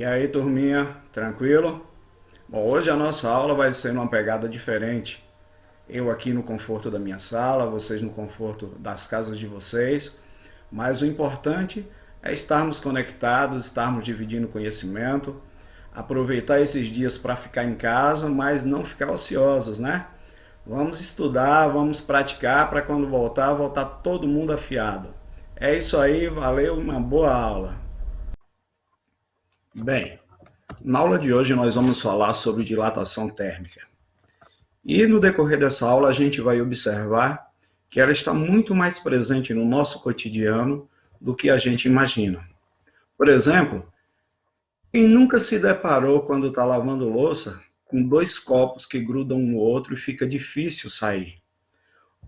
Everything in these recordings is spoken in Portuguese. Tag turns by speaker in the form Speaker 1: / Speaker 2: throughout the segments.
Speaker 1: E aí, turminha, tranquilo? Bom, hoje a nossa aula vai ser numa pegada diferente. Eu aqui no conforto da minha sala, vocês no conforto das casas de vocês. Mas o importante é estarmos conectados, estarmos dividindo conhecimento, aproveitar esses dias para ficar em casa, mas não ficar ociosos, né? Vamos estudar, vamos praticar para quando voltar, voltar todo mundo afiado. É isso aí, valeu, uma boa aula. Bem, na aula de hoje nós vamos falar sobre dilatação térmica. E no decorrer dessa aula a gente vai observar que ela está muito mais presente no nosso cotidiano do que a gente imagina. Por exemplo, quem nunca se deparou quando está lavando louça com dois copos que grudam um no outro e fica difícil sair?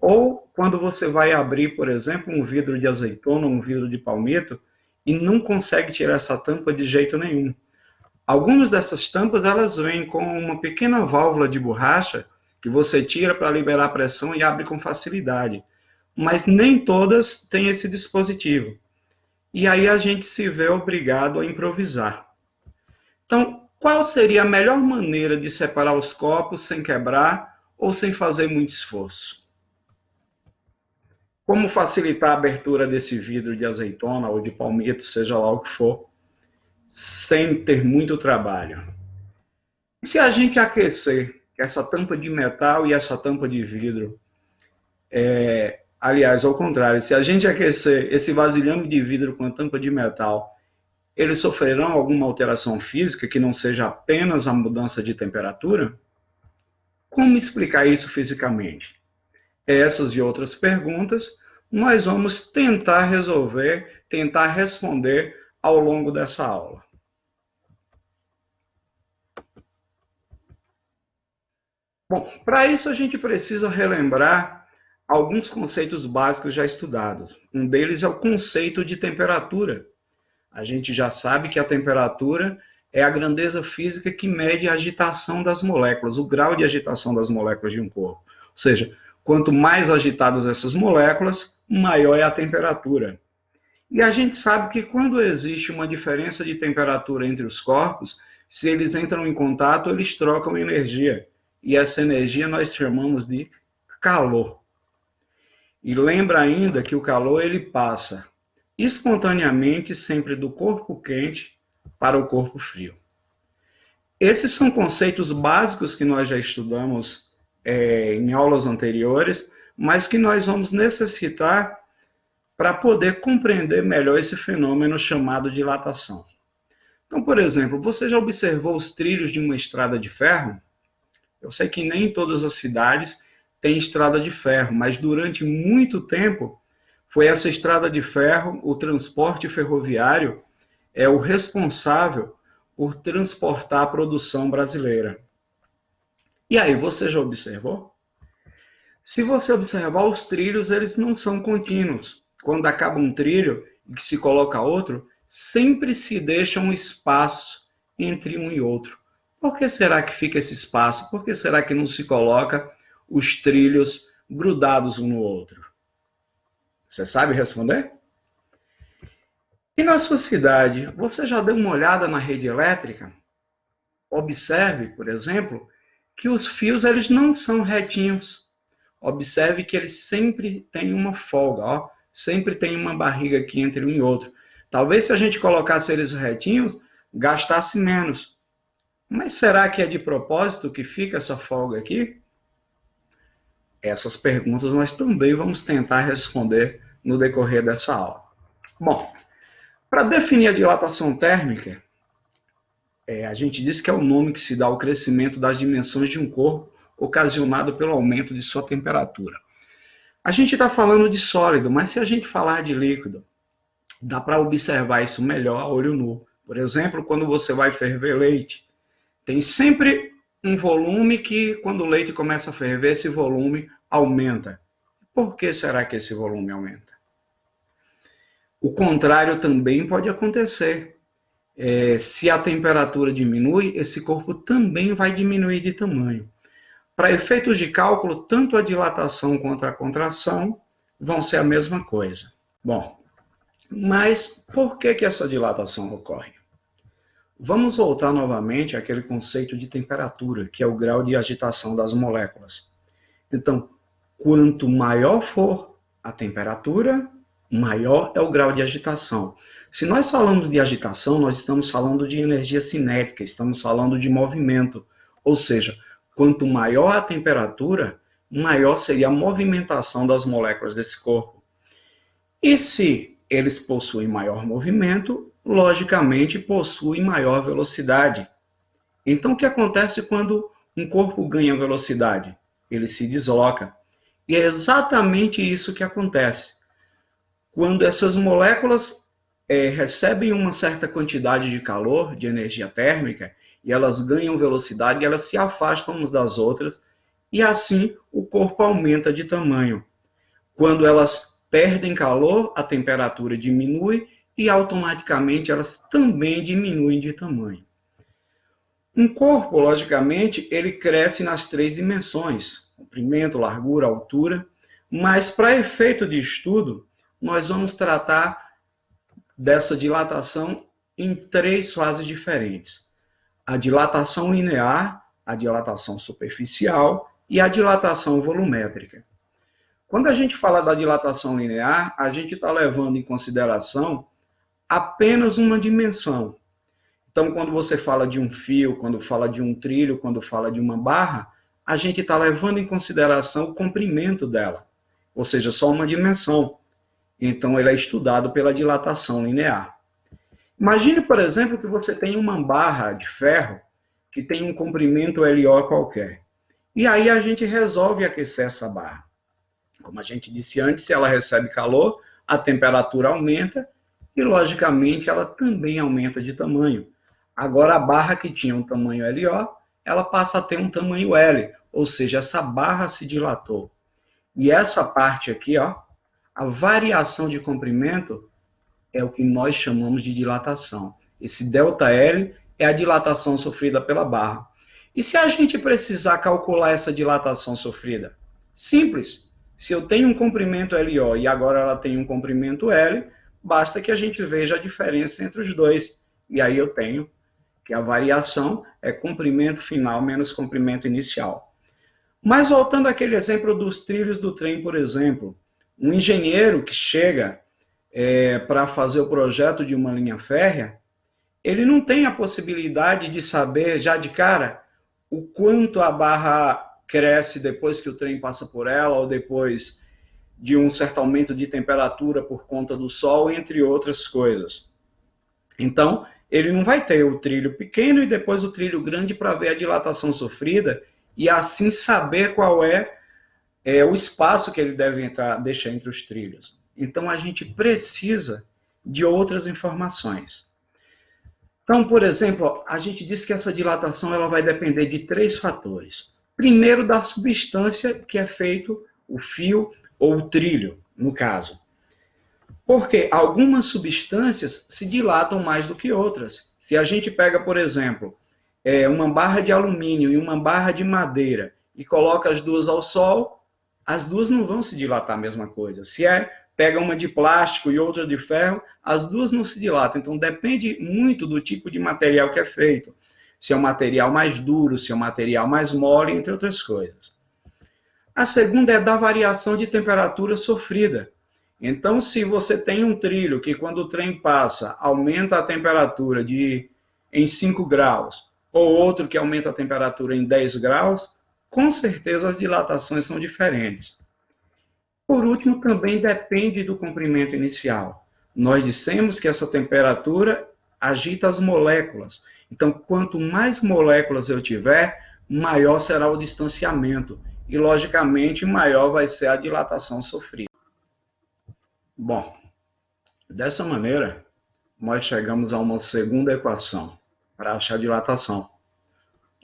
Speaker 1: Ou quando você vai abrir, por exemplo, um vidro de azeitona, um vidro de palmito e não consegue tirar essa tampa de jeito nenhum. Algumas dessas tampas elas vêm com uma pequena válvula de borracha que você tira para liberar a pressão e abre com facilidade. Mas nem todas têm esse dispositivo. E aí a gente se vê obrigado a improvisar. Então, qual seria a melhor maneira de separar os copos sem quebrar ou sem fazer muito esforço? Como facilitar a abertura desse vidro de azeitona ou de palmito, seja lá o que for, sem ter muito trabalho? Se a gente aquecer essa tampa de metal e essa tampa de vidro, aliás, ao contrário, se a gente aquecer esse vasilhame de vidro com a tampa de metal, eles sofrerão alguma alteração física que não seja apenas a mudança de temperatura? Como explicar isso fisicamente? Essas e outras perguntas nós vamos tentar resolver, tentar responder ao longo dessa aula. Bom, para isso a gente precisa relembrar alguns conceitos básicos já estudados. Um deles é o conceito de temperatura. A gente já sabe que a temperatura é a grandeza física que mede a agitação das moléculas, o grau de agitação das moléculas de um corpo. Ou seja, quanto mais agitadas essas moléculas, maior é a temperatura. E a gente sabe que quando existe uma diferença de temperatura entre os corpos, se eles entram em contato, eles trocam energia. E essa energia nós chamamos de calor. E lembra ainda que o calor ele passa espontaneamente sempre do corpo quente para o corpo frio. Esses são conceitos básicos que nós já estudamos em aulas anteriores, mas que nós vamos necessitar para poder compreender melhor esse fenômeno chamado dilatação. Então, por exemplo, você já observou os trilhos de uma estrada de ferro? Eu sei que nem todas as cidades têm estrada de ferro, mas durante muito tempo foi essa estrada de ferro, o transporte ferroviário, é o responsável por transportar a produção brasileira. E aí, você já observou? Se você observar os trilhos, eles não são contínuos. Quando acaba um trilho e que se coloca outro, sempre se deixa um espaço entre um e outro. Por que será que fica esse espaço? Por que será que não se coloca os trilhos grudados um no outro? Você sabe responder? E na sua cidade, você já deu uma olhada na rede elétrica? Observe, por exemplo, que os fios eles não são retinhos. Observe que eles sempre têm uma folga, ó, sempre tem uma barriga aqui entre um e outro. Talvez se a gente colocasse eles retinhos, gastasse menos. Mas será que é de propósito que fica essa folga aqui? Essas perguntas nós também vamos tentar responder no decorrer dessa aula. Bom, para definir a dilatação térmica, a gente diz que é o nome que se dá ao crescimento das dimensões de um corpo ocasionado pelo aumento de sua temperatura. A gente está falando de sólido, mas se a gente falar de líquido, dá para observar isso melhor a olho nu. Por exemplo, quando você vai ferver leite, tem sempre um volume que, quando o leite começa a ferver, esse volume aumenta. Por que será que esse volume aumenta? O contrário também pode acontecer. Se a temperatura diminui, esse corpo também vai diminuir de tamanho. Para efeitos de cálculo, tanto a dilatação quanto a contração vão ser a mesma coisa. Bom, mas por que essa dilatação ocorre? Vamos voltar novamente àquele conceito de temperatura, que é o grau de agitação das moléculas. Então, quanto maior for a temperatura, maior é o grau de agitação. Se nós falamos de agitação, nós estamos falando de energia cinética, estamos falando de movimento. Ou seja, quanto maior a temperatura, maior seria a movimentação das moléculas desse corpo. E se eles possuem maior movimento, logicamente possuem maior velocidade. Então, o que acontece quando um corpo ganha velocidade? Ele se desloca. E é exatamente isso que acontece. Quando essas moléculas recebem uma certa quantidade de calor, de energia térmica, e elas ganham velocidade, elas se afastam umas das outras, e assim o corpo aumenta de tamanho. Quando elas perdem calor, a temperatura diminui e automaticamente elas também diminuem de tamanho. Um corpo, logicamente, ele cresce nas 3 dimensões, comprimento, largura, altura, mas para efeito de estudo, nós vamos tratar dessa dilatação em 3 fases diferentes. A dilatação linear, a dilatação superficial e a dilatação volumétrica. Quando a gente fala da dilatação linear, a gente está levando em consideração apenas uma dimensão. Então, quando você fala de um fio, quando fala de um trilho, quando fala de uma barra, a gente está levando em consideração o comprimento dela, ou seja, só uma dimensão. Então, ele é estudado pela dilatação linear. Imagine, por exemplo, que você tem uma barra de ferro que tem um comprimento LO qualquer. E aí a gente resolve aquecer essa barra. Como a gente disse antes, se ela recebe calor, a temperatura aumenta e, logicamente, ela também aumenta de tamanho. Agora, a barra que tinha um tamanho LO, ela passa a ter um tamanho L, ou seja, essa barra se dilatou. E essa parte aqui, ó, a variação de comprimento é o que nós chamamos de dilatação. Esse ΔL é a dilatação sofrida pela barra. E se a gente precisar calcular essa dilatação sofrida? Simples. Se eu tenho um comprimento LO e agora ela tem um comprimento L, basta que a gente veja a diferença entre os dois. E aí eu tenho que a variação é comprimento final menos comprimento inicial. Mas voltando àquele exemplo dos trilhos do trem, por exemplo, um engenheiro que chega para fazer o projeto de uma linha férrea, ele não tem a possibilidade de saber já de cara o quanto a barra cresce depois que o trem passa por ela ou depois de um certo aumento de temperatura por conta do sol, entre outras coisas. Então, ele não vai ter o trilho pequeno e depois o trilho grande para ver a dilatação sofrida e assim saber qual é o espaço que ele deve deixar entre os trilhos. Então, a gente precisa de outras informações. Então, por exemplo, a gente disse que essa dilatação ela vai depender de 3 fatores. Primeiro, da substância que é feito o fio ou o trilho, no caso. Porque algumas substâncias se dilatam mais do que outras. Se a gente pega, por exemplo, uma barra de alumínio e uma barra de madeira e coloca as duas ao sol, as duas não vão se dilatar a mesma coisa. Se pega uma de plástico e outra de ferro, as duas não se dilatam. Então depende muito do tipo de material que é feito. Se é um material mais duro, se é um material mais mole, entre outras coisas. A segunda é da variação de temperatura sofrida. Então, se você tem um trilho que quando o trem passa, aumenta a temperatura em 5 graus, ou outro que aumenta a temperatura em 10 graus, com certeza as dilatações são diferentes. Por último, também depende do comprimento inicial. Nós dissemos que essa temperatura agita as moléculas. Então, quanto mais moléculas eu tiver, maior será o distanciamento. E, logicamente, maior vai ser a dilatação sofrida. Bom, dessa maneira, nós chegamos a uma segunda equação para achar a dilatação.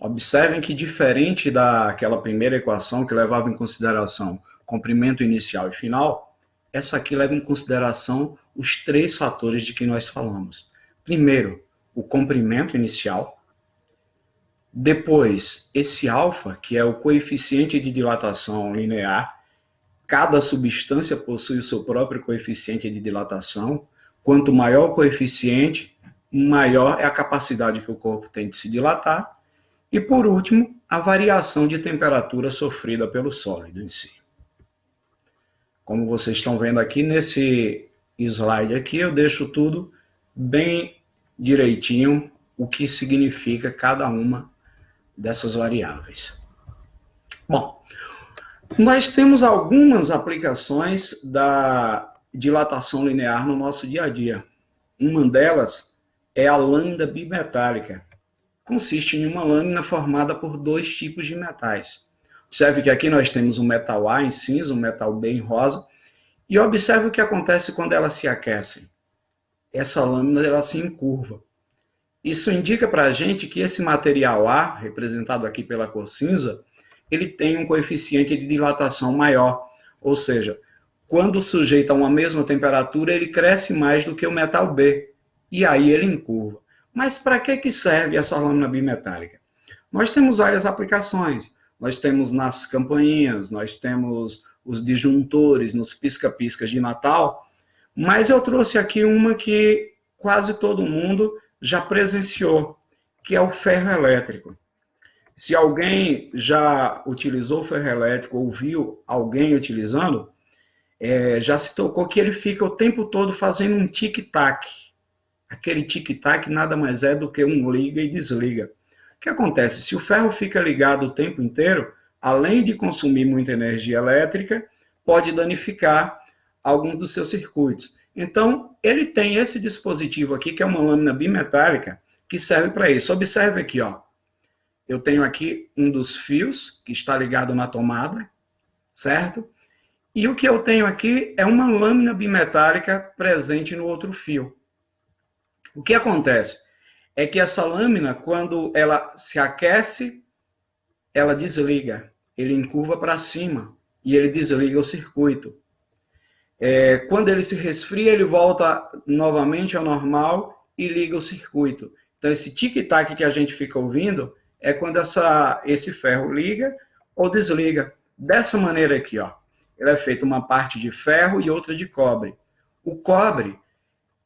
Speaker 1: Observem que, diferente daquela primeira equação que levava em consideração comprimento inicial e final, essa aqui leva em consideração os 3 fatores de que nós falamos. Primeiro, o comprimento inicial. Depois, esse alfa, que é o coeficiente de dilatação linear. Cada substância possui o seu próprio coeficiente de dilatação. Quanto maior o coeficiente, maior é a capacidade que o corpo tem de se dilatar. E, por último, a variação de temperatura sofrida pelo sólido em si. Como vocês estão vendo aqui nesse slide aqui, eu deixo tudo bem direitinho, o que significa cada uma dessas variáveis. Bom, nós temos algumas aplicações da dilatação linear no nosso dia a dia. Uma delas é a lâmina bimetálica. Consiste em uma lâmina formada por dois tipos de metais. Observe que aqui nós temos o metal A em cinza, o metal B em rosa, e observe o que acontece quando elas se aquecem. Essa lâmina ela se encurva. Isso indica para a gente que esse material A, representado aqui pela cor cinza, ele tem um coeficiente de dilatação maior, ou seja, quando sujeito a uma mesma temperatura, ele cresce mais do que o metal B, e aí ele encurva. Mas para que serve essa lâmina bimetálica? Nós temos várias aplicações. Nós temos nas campainhas, nós temos os disjuntores, nos pisca-piscas de Natal, mas eu trouxe aqui uma que quase todo mundo já presenciou, que é o ferro elétrico. Se alguém já utilizou o ferro elétrico ou viu alguém utilizando, já se tocou que ele fica o tempo todo fazendo um tic-tac. Aquele tic-tac nada mais é do que um liga e desliga. O que acontece? Se o ferro fica ligado o tempo inteiro, além de consumir muita energia elétrica, pode danificar alguns dos seus circuitos. Então, ele tem esse dispositivo aqui, que é uma lâmina bimetálica, que serve para isso. Observe aqui, ó. Eu tenho aqui um dos fios, que está ligado na tomada, certo? E o que eu tenho aqui é uma lâmina bimetálica presente no outro fio. O que acontece? É que essa lâmina, quando ela se aquece, ela desliga. Ele encurva para cima e ele desliga o circuito. Quando ele se resfria, ele volta novamente ao normal e liga o circuito. Então, esse tic-tac que a gente fica ouvindo é quando esse ferro liga ou desliga. Dessa maneira aqui, ó. Ele é feito uma parte de ferro e outra de cobre. O cobre,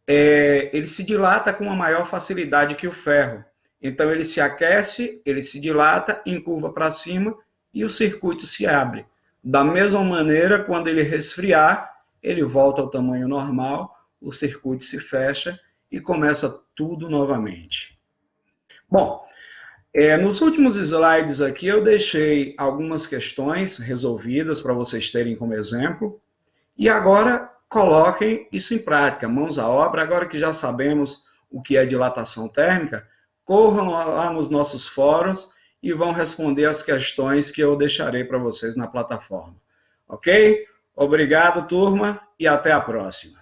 Speaker 1: ele se dilata com uma maior facilidade que o ferro. Então, ele se aquece, ele se dilata, encurva para cima e o circuito se abre. Da mesma maneira, quando ele resfriar, ele volta ao tamanho normal, o circuito se fecha e começa tudo novamente. Bom, nos últimos slides aqui eu deixei algumas questões resolvidas para vocês terem como exemplo. E agora coloquem isso em prática, mãos à obra. Agora que já sabemos o que é dilatação térmica, corram lá nos nossos fóruns e vão responder as questões que eu deixarei para vocês na plataforma. Ok? Obrigado, turma, e até a próxima.